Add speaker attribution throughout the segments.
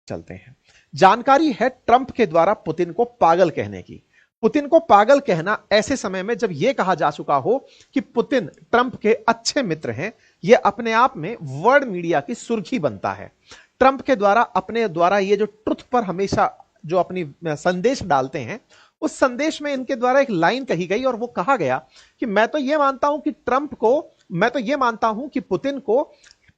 Speaker 1: चलते हैं। जानकारी है ट्रंप के द्वारा पुतिन को पागल कहने की। पुतिन को पागल कहना ऐसे समय में जब यह कहा जा चुका हो कि पुतिन ट्रंप के अच्छे मित्र हैं, यह अपने आप में वर्ल्ड मीडिया की सुर्खी बनता है। ट्रंप के द्वारा अपने द्वारा ये जो ट्रुथ पर हमेशा जो अपनी संदेश डालते हैं, उस संदेश में इनके द्वारा एक लाइन कही गई और वो कहा गया कि मैं तो ये मानता हूं कि पुतिन को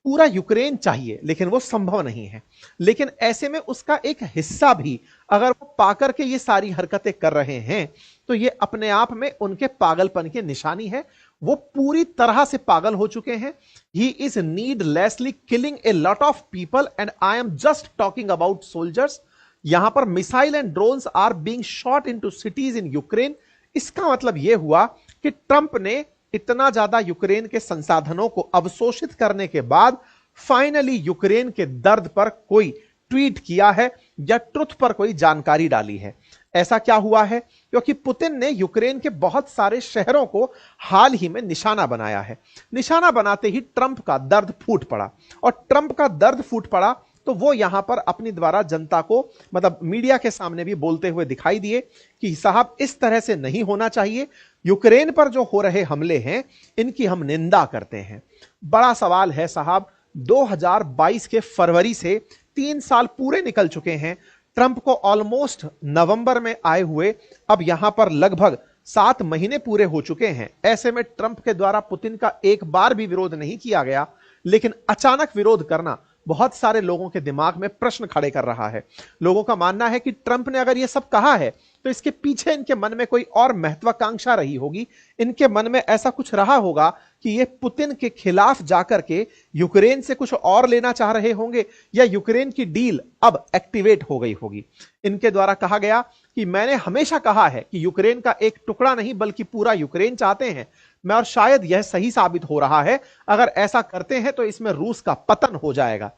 Speaker 1: पूरा यूक्रेन चाहिए, लेकिन वो संभव नहीं है। लेकिन ऐसे में उसका एक हिस्सा भी अगर वो पाकर के ये सारी हरकतें कर रहे हैं तो ये अपने आप में उनके पागलपन की निशानी है। वो पूरी तरह से पागल हो चुके हैं। He is needlessly killing a lot of people and I am just talking about soldiers. यहां पर missile and drones are being shot into cities in Ukraine. इसका मतलब यह हुआ कि ट्रंप ने इतना ज्यादा यूक्रेन के संसाधनों को अवशोषित करने के बाद फाइनली यूक्रेन के दर्द पर कोई ट्वीट किया है या ट्रुथ पर कोई जानकारी डाली है। ऐसा क्या हुआ है? क्योंकि पुतिन ने यूक्रेन के बहुत सारे शहरों को हाल ही में निशाना बनाया है। निशाना बनाते ही ट्रंप का दर्द फूट पड़ा, और ट्रंप का दर्द फूट पड़ा तो वो यहां पर अपनी द्वारा जनता को, मतलब मीडिया के सामने भी बोलते हुए दिखाई दिए कि साहब इस तरह से नहीं होना चाहिए। यूक्रेन पर जो हो रहे हमले हैं इनकी हम निंदा करते हैं। बड़ा सवाल है साहब, 2022 के फरवरी से 3 साल पूरे निकल चुके हैं। ट्रंप को ऑलमोस्ट नवंबर में आए हुए अब यहां पर लगभग 7 महीने पूरे हो चुके हैं। ऐसे में ट्रंप के द्वारा पुतिन का एक बार भी विरोध नहीं किया गया, लेकिन अचानक विरोध करना बहुत सारे लोगों के दिमाग में प्रश्न खड़े कर रहा है। लोगों का मानना है कि ट्रंप ने अगर यह सब कहा है तो इसके पीछे इनके मन में कोई और महत्वाकांक्षा रही होगी। इनके मन में ऐसा कुछ रहा होगा कि ये पुतिन के खिलाफ जाकर के यूक्रेन से कुछ और लेना चाह रहे होंगे, या यूक्रेन की डील अब एक्टिवेट हो गई होगी। इनके द्वारा कहा गया कि मैंने हमेशा कहा है कि यूक्रेन का एक टुकड़ा नहीं बल्कि पूरा यूक्रेन चाहते हैं मैं, और शायद यह सही साबित हो रहा है। अगर ऐसा करते हैं तो इसमें रूस का पतन हो जाएगा।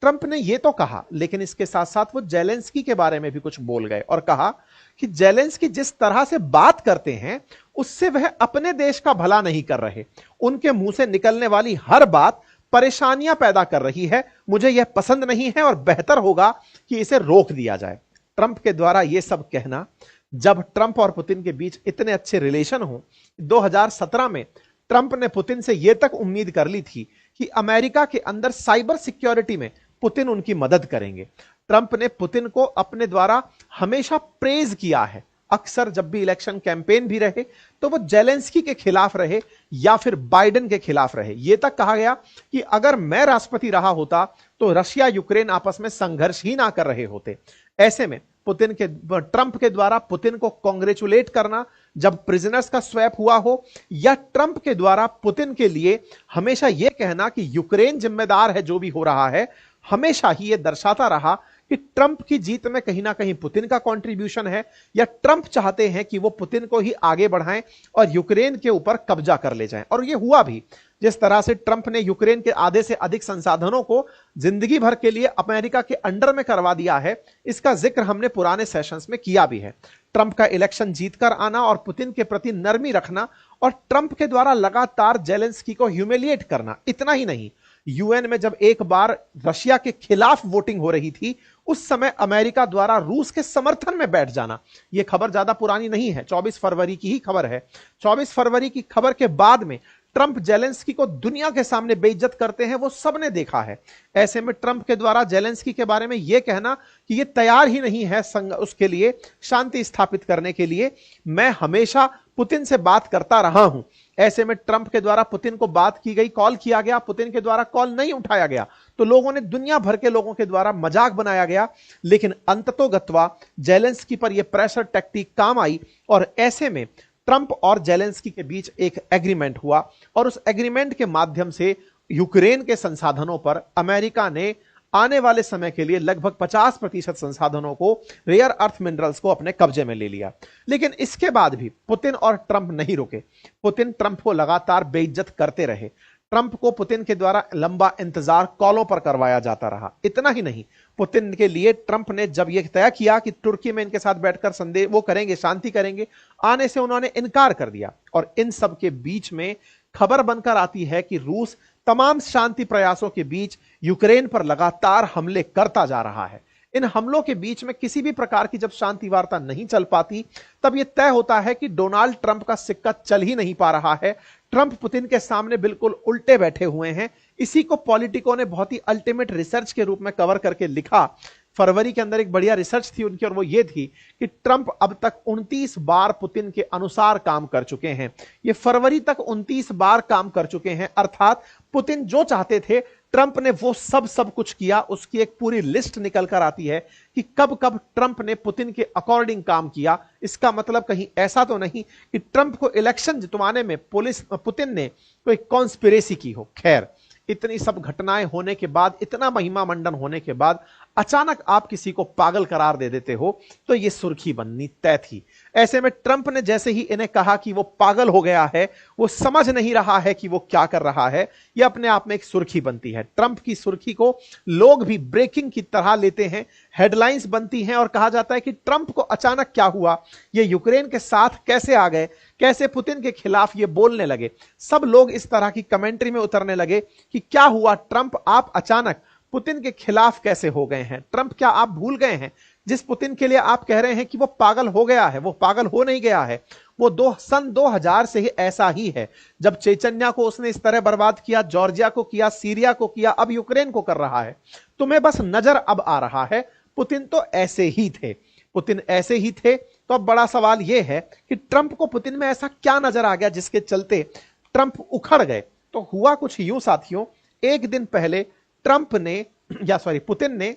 Speaker 1: ट्रंप ने यह तो कहा, लेकिन इसके साथ साथ वो जेलेंस्की के बारे में भी कुछ बोल गए और कहा कि जेलेंस्की जिस तरह से बात करते हैं उससे वह अपने देश का भला नहीं कर रहे। उनके मुंह से निकलने वाली हर बात परेशानियां पैदा कर रही है। मुझे यह पसंद नहीं है और बेहतर होगा कि इसे रोक दिया जाए। ट्रंप के द्वारा यह सब कहना, जब ट्रंप और पुतिन के बीच इतने अच्छे रिलेशन हो। 2017 में ट्रंप ने पुतिन से यह तक उम्मीद कर ली थी कि अमेरिका के अंदर साइबर सिक्योरिटी में पुतिन उनकी मदद करेंगे। ट्रंप ने पुतिन को अपने द्वारा हमेशा प्रेज किया है। अक्सर जब भी इलेक्शन कैंपेन भी रहे तो वो जेलेंस्की के खिलाफ रहे या फिर बाइडेन के खिलाफ रहे। यह तक कहा गया कि अगर मैं राष्ट्रपति रहा होता तो रशिया यूक्रेन आपस में संघर्ष ही ना कर रहे होते। ऐसे में ट्रंप के द्वारा पुतिन को कांग्रेचुलेट करना जब प्रिजनर्स का स्वैप हुआ हो, या ट्रंप के द्वारा पुतिन के लिए हमेशा यह कहना कि यूक्रेन जिम्मेदार है जो भी हो रहा है, हमेशा ही यह दर्शाता रहा कि ट्रंप की जीत में कहीं ना कहीं पुतिन का कंट्रीब्यूशन है, या ट्रंप चाहते हैं कि वो पुतिन को ही आगे बढ़ाएं और यूक्रेन के ऊपर कब्जा कर ले जाएं। और ये हुआ भी। जिस तरह से ट्रंप ने यूक्रेन के आधे से अधिक संसाधनों को जिंदगी भर के लिए अमेरिका के अंडर में करवा दिया है, इसका जिक्र हमने पुराने सेशंस में किया भी है। ट्रंप का इलेक्शन जीतकर आना और पुतिन के प्रति नरमी रखना, और ट्रंप के द्वारा लगातार जेलेंस्की को ह्यूमिलिएट करना। इतना ही नहीं, यूएन में जब एक बार रशिया के खिलाफ वोटिंग हो रही थी, उस समय अमेरिका द्वारा रूस के समर्थन में बैठ जाना। यह खबर ज्यादा पुरानी नहीं है, 24 फरवरी की ही खबर है। 24 फरवरी की खबर के बाद में ट्रंप जेलेंस्की को दुनिया के सामने बेइज्जत करते हैं, वो सबने देखा है। ऐसे में ट्रंप के द्वारा जेलेंस्की के बारे में यह कहना कि यह तैयार ही नहीं है उसके लिए शांति स्थापित करने के लिए, मैं हमेशा पुतिन से बात करता रहा हूं। ऐसे में ट्रंप के द्वारा पुतिन को बात की गई, कॉल किया गया, पुतिन के द्वारा कॉल नहीं उठाया गया तो लोगों ने, दुनिया भर के लोगों के द्वारा मजाक बनाया गया। लेकिन अंततोगत्वा जेलेंस्की पर यह प्रेशर टैक्टिक काम आई, और ऐसे में ट्रंप और जेलेंस्की के बीच एक एग्रीमेंट हुआ, और उस एग्रीमेंट के माध्यम से यूक्रेन के संसाधनों पर अमेरिका ने आने वाले समय के लिए लगभग 50% संसाधनों को, रेयर अर्थ मिनरल्स को अपने कब्जे में ले लिया। लेकिन इसके बाद भी पुतिन और ट्रंप नहीं रुके। पुतिन ट्रंप को लगातार बेइज्जत करते रहे। ट्रंप को पुतिन के द्वारा लंबा इंतजार कॉलों पर करवाया जाता रहा। इतना ही नहीं, पुतिन के लिए ट्रंप ने जब यह तय किया कि तुर्की में इनके साथ बैठकर संदेश वो करेंगे, शांति करेंगे, आने से उन्होंने इनकार कर दिया। और इन सब के बीच में खबर बनकर आती है कि रूस तमाम शांति प्रयासों के बीच यूक्रेन पर लगातार हमले करता जा रहा है। इन हमलों के बीच में किसी भी प्रकार की जब शांति वार्ता नहीं चल पाती, तब यह तय होता है कि डोनाल्ड ट्रंप का सिक्का चल ही नहीं पा रहा है। ट्रंप पुतिन के सामने बिल्कुल उल्टे बैठे हुए हैं। इसी को पॉलिटिको ने बहुत ही अल्टीमेट रिसर्च के रूप में कवर करके लिखा। फरवरी के अंदर एक बढ़िया रिसर्च थी उनकी, और वो ये थी कि ट्रंप अब तक 29 बार पुतिन के अनुसार काम कर चुके हैं। ये फरवरी तक 29 बार काम कर चुके हैं, अर्थात पुतिन जो चाहते थे ट्रंप ने वो सब कुछ किया। उसकी एक पूरी लिस्ट निकल कर आती है कि कब कब ट्रंप ने पुतिन के अकॉर्डिंग काम किया। इसका मतलब कहीं ऐसा तो नहीं कि ट्रंप को इलेक्शन जितवाने में पुतिन ने कोई कॉन्स्पिरेसी की हो। खैर, इतनी सब घटनाएं होने के बाद, इतना महिमा मंडन होने के बाद अचानक आप किसी को पागल करार दे देते हो तो यह सुर्खी बननी तय थी। ऐसे में ट्रंप ने जैसे ही इन्हें कहा कि वो पागल हो गया है, वो समझ नहीं रहा है कि वो क्या कर रहा है, यह अपने आप में एक सुर्खी बनती है। ट्रंप की सुर्खी को लोग भी ब्रेकिंग की तरह लेते हैं, हेडलाइंस बनती हैं और कहा जाता है कि ट्रंप को अचानक क्या हुआ, ये यूक्रेन के साथ कैसे आ गए, कैसे पुतिन के खिलाफ ये बोलने लगे। सब लोग इस तरह की कमेंट्री में उतरने लगे कि क्या हुआ ट्रंप, आप अचानक पुतिन के खिलाफ कैसे हो गए हैं? ट्रंप, क्या आप भूल गए हैं जिस पुतिन के लिए आप कह रहे हैं कि वो पागल हो गया है? वो पागल हो नहीं गया है, वो सन 2000 से ही ऐसा ही है। जब चेचन्या को उसने इस तरह बर्बाद किया, जॉर्जिया को किया, सीरिया को किया, अब यूक्रेन को कर रहा है। तुम्हें बस नजर अब आ रहा है पुतिन तो ऐसे ही थे, पुतिन ऐसे ही थे। तो अब बड़ा सवाल यह है कि ट्रंप को पुतिन में ऐसा क्या नजर आ गया जिसके चलते ट्रंप उखड़ गए? तो हुआ कुछ यूं साथियों, एक दिन पहले पुतिन ने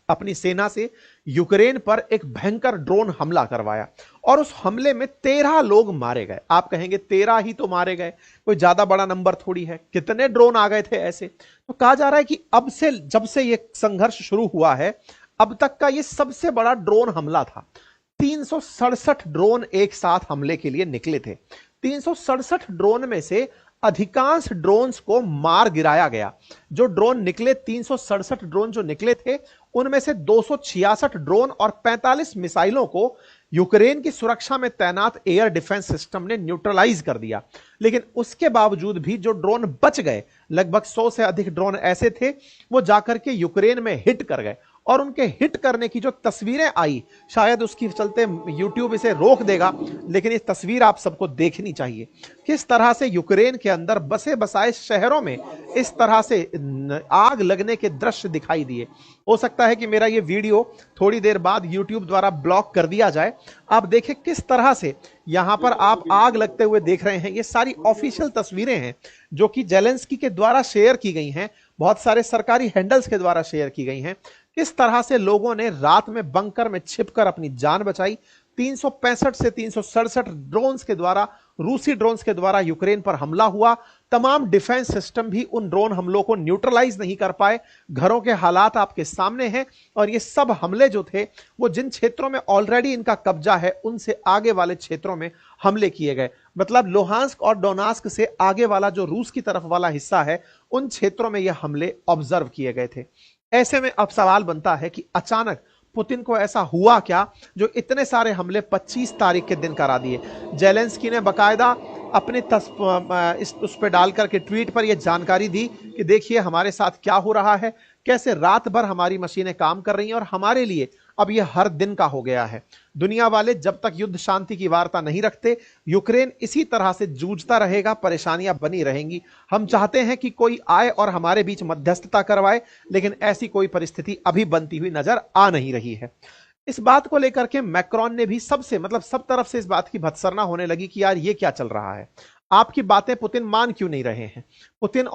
Speaker 1: अपनी सेना से यूक्रेन पर एक भयंकर ड्रोन हमला करवाया और उस हमले में 13 लोग मारे गए। आप कहेंगे 13 ही तो मारे गए, कोई ज्यादा बड़ा नंबर थोड़ी है, कितने ड्रोन आ गए थे ऐसे? तो कहा जा रहा है कि जब से यह संघर्ष शुरू हुआ है, अब तक का यह सबसे बड़ा ड्रोन हमला था। 367 ड्रोन एक साथ हमले के लिए निकले थे। 367 ड्रोन में से अधिकांश ड्रोन्स को मार गिराया गया। जो ड्रोन निकले, 367 ड्रोन जो निकले थे, उनमें से 266 ड्रोन और 45 मिसाइलों को यूक्रेन की सुरक्षा में तैनात एयर डिफेंस सिस्टम ने न्यूट्रलाइज कर दिया। लेकिन उसके बावजूद भी जो ड्रोन बच गए, लगभग 100 से अधिक ड्रोन ऐसे थे, वो जाकर के यूक्रेन में हिट कर गए। और उनके हिट करने की जो तस्वीरें आई, शायद उसकी चलते यूट्यूब इसे रोक देगा, लेकिन ये तस्वीर आप सबको देखनी चाहिए। किस तरह से यूक्रेन के अंदर बसे बसाए शहरों में इस तरह से आग लगने के दृश्य दिखाई दिए। हो सकता है कि मेरा ये वीडियो थोड़ी देर बाद यूट्यूब द्वारा ब्लॉक कर दिया जाए। आप देखें किस तरह से यहां पर आप आग लगते हुए देख रहे हैं। ये सारी ऑफिशियल तस्वीरें हैं जो कि जेलेंस्की के द्वारा शेयर की गई हैं, बहुत सारे सरकारी हैंडल्स के द्वारा शेयर की गई हैं। किस तरह से लोगों ने रात में बंकर में छिपकर अपनी जान बचाई। 365 से 367 ड्रोन्स के द्वारा, रूसी ड्रोन्स के द्वारा यूक्रेन पर हमला हुआ। तमाम डिफेंस सिस्टम भी उन ड्रोन हमलों को न्यूट्रलाइज नहीं कर पाए। घरों के हालात आपके सामने हैं। और ये सब हमले जो थे वो जिन क्षेत्रों में ऑलरेडी इनका कब्जा है, उनसे आगे वाले क्षेत्रों में हमले किए गए। मतलब लोहांस्क और डोनास्क से आगे वाला जो रूस की तरफ वाला हिस्सा है, उन क्षेत्रों में यह हमले ऑब्जर्व किए गए थे। ऐसे में अब सवाल बनता है कि अचानक पुतिन को ऐसा हुआ क्या जो इतने सारे हमले 25 तारीख के दिन करा दिए। जेलेंस्की ने बकायदा अपने उस पर डालकर के ट्वीट पर यह जानकारी दी कि देखिए हमारे साथ क्या हो रहा है, कैसे रात भर हमारी मशीनें काम कर रही हैं और हमारे लिए अब यह हर दिन का हो गया है। दुनिया वाले जब तक युद्ध शांति की वार्ता नहीं रखते, यूक्रेन इसी तरह से जूझता रहेगा, परेशानियां बनी रहेंगी। हम चाहते हैं कि कोई आए और हमारे बीच मध्यस्थता करवाए, लेकिन ऐसी कोई परिस्थिति अभी बनती हुई नजर आ नहीं रही है। इस बात को लेकर के मैक्रोन ने भी सब तरफ से इस बात की भत्सरना होने लगी कि यार ये क्या चल रहा है, आपकी बातें पुतिन मान क्यों नहीं रहे हैं। पुतिन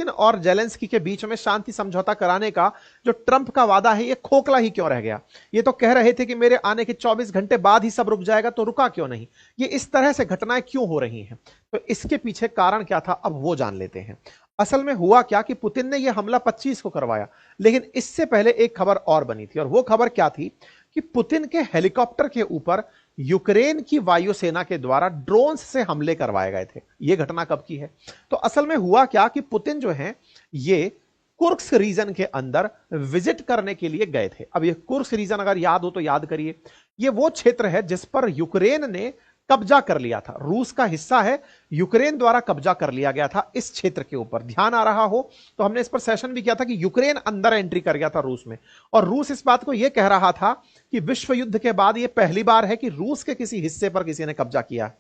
Speaker 1: और जेलेंस्की के बीच में शांति समझौता कराने का जो ट्रंप का वादा है, ये खोखला ही क्यों रह गया। ये तो कह रहे थे कि मेरे आने के 24 घंटे बाद ही सब रुक जाएगा, तो रुका क्यों नहीं। ये इस तरह से घटनाएं क्यों हो रही हैं, तो इसके पीछे कारण क्या था, अब वो जान लेते हैं। असल में हुआ क्या कि पुतिन ने यह हमला 25 को करवाया, लेकिन इससे पहले एक खबर और बनी थी। और वो खबर क्या थी कि पुतिन के हेलीकॉप्टर के ऊपर यूक्रेन की वायुसेना के द्वारा ड्रोन्स से हमले करवाए गए थे। यह घटना कब की है? तो असल में हुआ क्या कि पुतिन जो है ये कुर्स्क रीजन के अंदर विजिट करने के लिए गए थे। अब ये कुर्स्क रीजन अगर याद हो तो याद करिए, ये वो क्षेत्र है जिस पर यूक्रेन ने कब्जा कर लिया था। रूस का हिस्सा है, यूक्रेन द्वारा कब्जा कर लिया गया था इस क्षेत्र के ऊपर। ध्यान आ रहा हो तो हमने इस पर सेशन भी किया था कि यूक्रेन अंदर एंट्री कर गया था रूस में, और रूस इस बात को यह कह रहा था कि विश्व युद्ध के बाद यह पहली बार है कि रूस के किसी हिस्से पर किसी ने कब्जा किया।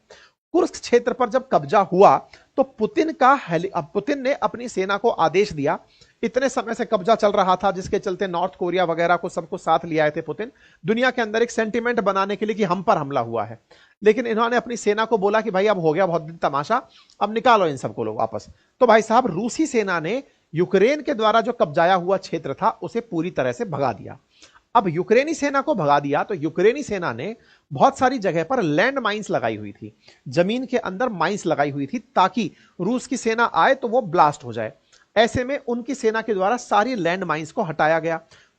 Speaker 1: कुर्स्क क्षेत्र पर जब कब्जा हुआ तो पुतिन ने अपनी सेना को आदेश दिया। इतने समय से कब्जा चल रहा था जिसके चलते नॉर्थ कोरिया वगैरह को सबको साथ ले आए थे पुतिन, दुनिया के अंदर एक सेंटिमेंट बनाने के लिए कि हम पर हमला हुआ है। लेकिन इन्होंने अपनी सेना को बोला कि भाई अब हो गया बहुत दिन तमाशा, अब निकालो इन सबको लोग वापस। तो भाई साहब, रूसी सेना ने यूक्रेन के द्वारा जो कब्जाया हुआ क्षेत्र था उसे पूरी तरह से भगा दिया। अब यूक्रेनी सेना को भगा दिया तो यूक्रेनी सेना ने बहुत सारी जगह पर लैंड माइंस लगाई हुई थी, जमीन के अंदर माइंस लगाई हुई थी ताकि रूस की सेना आए तो वो ब्लास्ट हो जाए। ऐसे में उनकी सेना के द्वारा सारी लैंड माइंस को हटाया गया।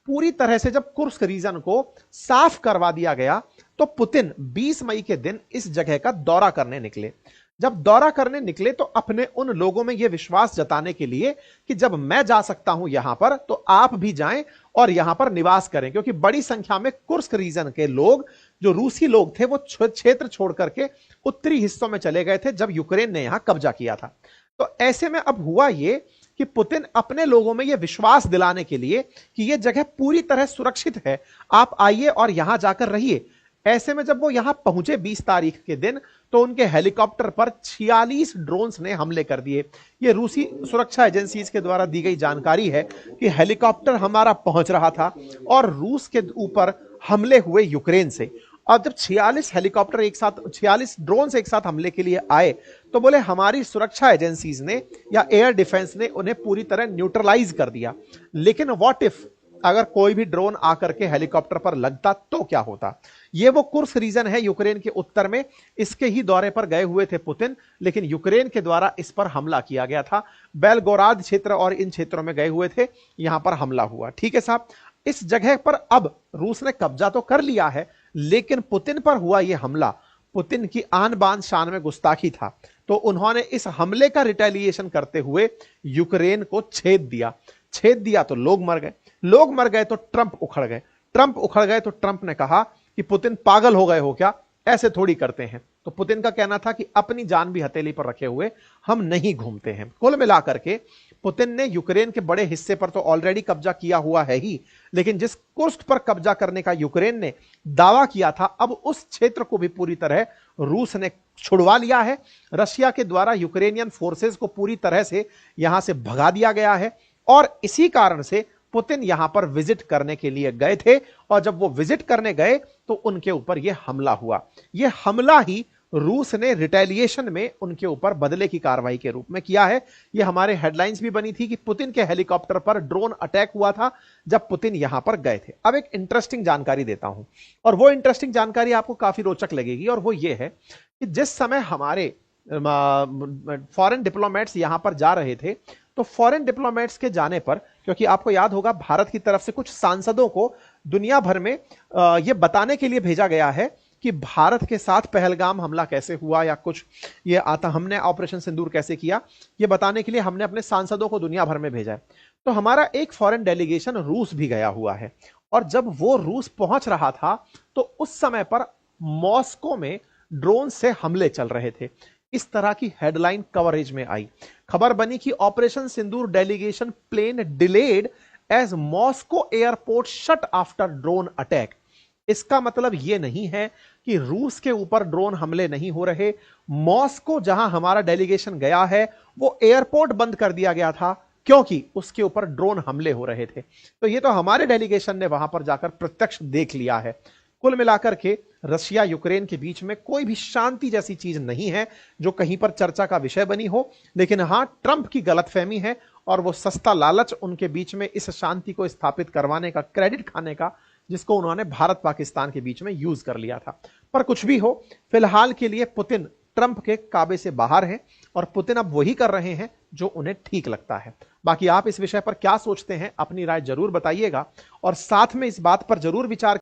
Speaker 1: पूरी तरह से जब कुर्स्क रीजन को साफ करवा दिया गया तो पुतिन 20 मई के दिन इस जगह का दौरा करने निकले। जब दौरा करने निकले तो अपने उन लोगों में यह विश्वास जताने के लिए कि जब मैं जा सकता हूं यहां पर तो आप भी जाएं और यहां पर निवास करें, क्योंकि बड़ी संख्या में कुर्स्क रीजन के लोग, जो रूसी लोग थे, वो क्षेत्र छोड़ करके उत्तरी हिस्सों में चले गए थे जब यूक्रेन ने यहां कब्जा किया था। तो ऐसे में अब हुआ यह कि पुतिन अपने लोगों में यह विश्वास दिलाने के लिए कि यह जगह पूरी तरह सुरक्षित है, आप आइए और यहां जाकर रहिए। ऐसे में जब वो यहां पहुंचे 20 तारीख के दिन तो उनके हेलीकॉप्टर पर 46 ड्रोन्स ने हमले कर दिए। ये रूसी सुरक्षा एजेंसीज के द्वारा दी गई जानकारी है कि हेलीकॉप्टर हमारा पहुंच रहा था और रूस के ऊपर हमले हुए यूक्रेन से। अब जब 46 हेलीकॉप्टर एक साथ, 46 ड्रोन्स एक साथ हमले के लिए आए तो बोले हमारी सुरक्षा एजेंसीज ने या एयर डिफेंस ने उन्हें पूरी तरह न्यूट्रलाइज कर दिया। लेकिन व्हाट इफ अगर कोई भी ड्रोन आकर के हेलीकॉप्टर पर लगता तो क्या होता? ये वो कुर्स्क रीजन है यूक्रेन के उत्तर में, इसके ही दौरे पर गए हुए थे पुतिन, लेकिन यूक्रेन के द्वारा इस पर हमला किया गया था। बेलगोराद क्षेत्र और इन क्षेत्रों में गए हुए थे, यहां पर हमला हुआ। ठीक है साहब, इस जगह पर अब रूस ने कब्जा तो कर लिया है, लेकिन पुतिन पर हुआ यह हमला पुतिन की आन बान शान में गुस्ताखी था। तो उन्होंने इस हमले का रिटेलिएशन करते हुए यूक्रेन को छेद दिया तो लोग मर गए तो ट्रंप उखड़ गए तो ट्रंप ने कहा कि पुतिन पागल हो गए हो क्या, ऐसे थोड़ी करते हैं। तो पुतिन का कहना था कि अपनी जान भी हथेली पर रखे हुए हम नहीं घूमते हैं। कुल मिलाकर के पुतिन ने यूक्रेन के बड़े हिस्से पर तो ऑलरेडी कब्जा किया हुआ है ही, लेकिन जिस कुर्स्क पर कब्जा करने का यूक्रेन ने दावा किया था, अब उस क्षेत्र को भी पूरी तरह रूस ने छुड़वा लिया है। रशिया के द्वारा यूक्रेनियन फोर्सेस को पूरी तरह से यहां से भगा दिया गया है और इसी कारण से पुतिन यहां पर विजिट करने के लिए गए थे, और जब वो विजिट करने गए तो उनके ऊपर यह हमला हुआ। यह हमला ही रूस ने रिटेलिएशन में उनके ऊपर बदले की कार्रवाई के रूप में किया है। यह हमारे हेडलाइंस भी बनी थी कि पुतिन के हेलीकॉप्टर पर ड्रोन अटैक हुआ था जब पुतिन यहां पर गए थे। अब एक इंटरेस्टिंग जानकारी देता हूं, और वो इंटरेस्टिंग जानकारी आपको काफी रोचक लगेगी, और वो ये है कि जिस समय हमारे फॉरेन डिप्लोमेट्स यहां पर जा रहे थे तो फॉरेन डिप्लोमेट्स के जाने पर, क्योंकि आपको याद होगा भारत की तरफ से कुछ सांसदों को दुनिया भर में यह बताने के लिए भेजा गया है कि भारत के साथ पहलगाम हमला कैसे हुआ या कुछ ये आता, हमने ऑपरेशन सिंदूर कैसे किया, ये बताने के लिए हमने अपने सांसदों को दुनिया भर में भेजा है। तो हमारा एक फॉरेन डेलीगेशन रूस भी गया हुआ है, और जब वो रूस पहुंच रहा था तो उस समय पर मॉस्को में ड्रोन से हमले चल रहे थे। इस तरह की हेडलाइन कवरेज में आई, खबर बनी कि operation Sindoor delegation plane delayed as Moscow airport shut after drone attack. इसका मतलब यह नहीं है कि रूस के ऊपर ड्रोन हमले नहीं हो रहे, मॉस्को जहां हमारा डेलीगेशन गया है वो एयरपोर्ट बंद कर दिया गया था क्योंकि उसके ऊपर ड्रोन हमले हो रहे थे। तो ये तो हमारे डेलीगेशन ने वहां पर जाकर प्रत्यक्ष देख लिया है। कुल मिलाकर के रशिया यूक्रेन के बीच में कोई भी शांति जैसी चीज नहीं है जो कहीं पर चर्चा का विषय बनी हो, लेकिन हां, ट्रंप की गलतफहमी है और वो सस्ता लालच उनके बीच में इस शांति को स्थापित करवाने का, क्रेडिट खाने का, जिसको उन्होंने भारत पाकिस्तान के बीच में यूज कर लिया था। पर कुछ भी हो, फिलहाल के लिए पुतिन ट्रंप के काबे से बाहर हैं और पुतिन अब वही कर रहे हैं जो उन्हें ठीक लगता है। बाकी आप इस विषय पर क्या सोचते हैं, अपनी राय जरूर बताइएगा और साथ में इस बात पर जरूर विचार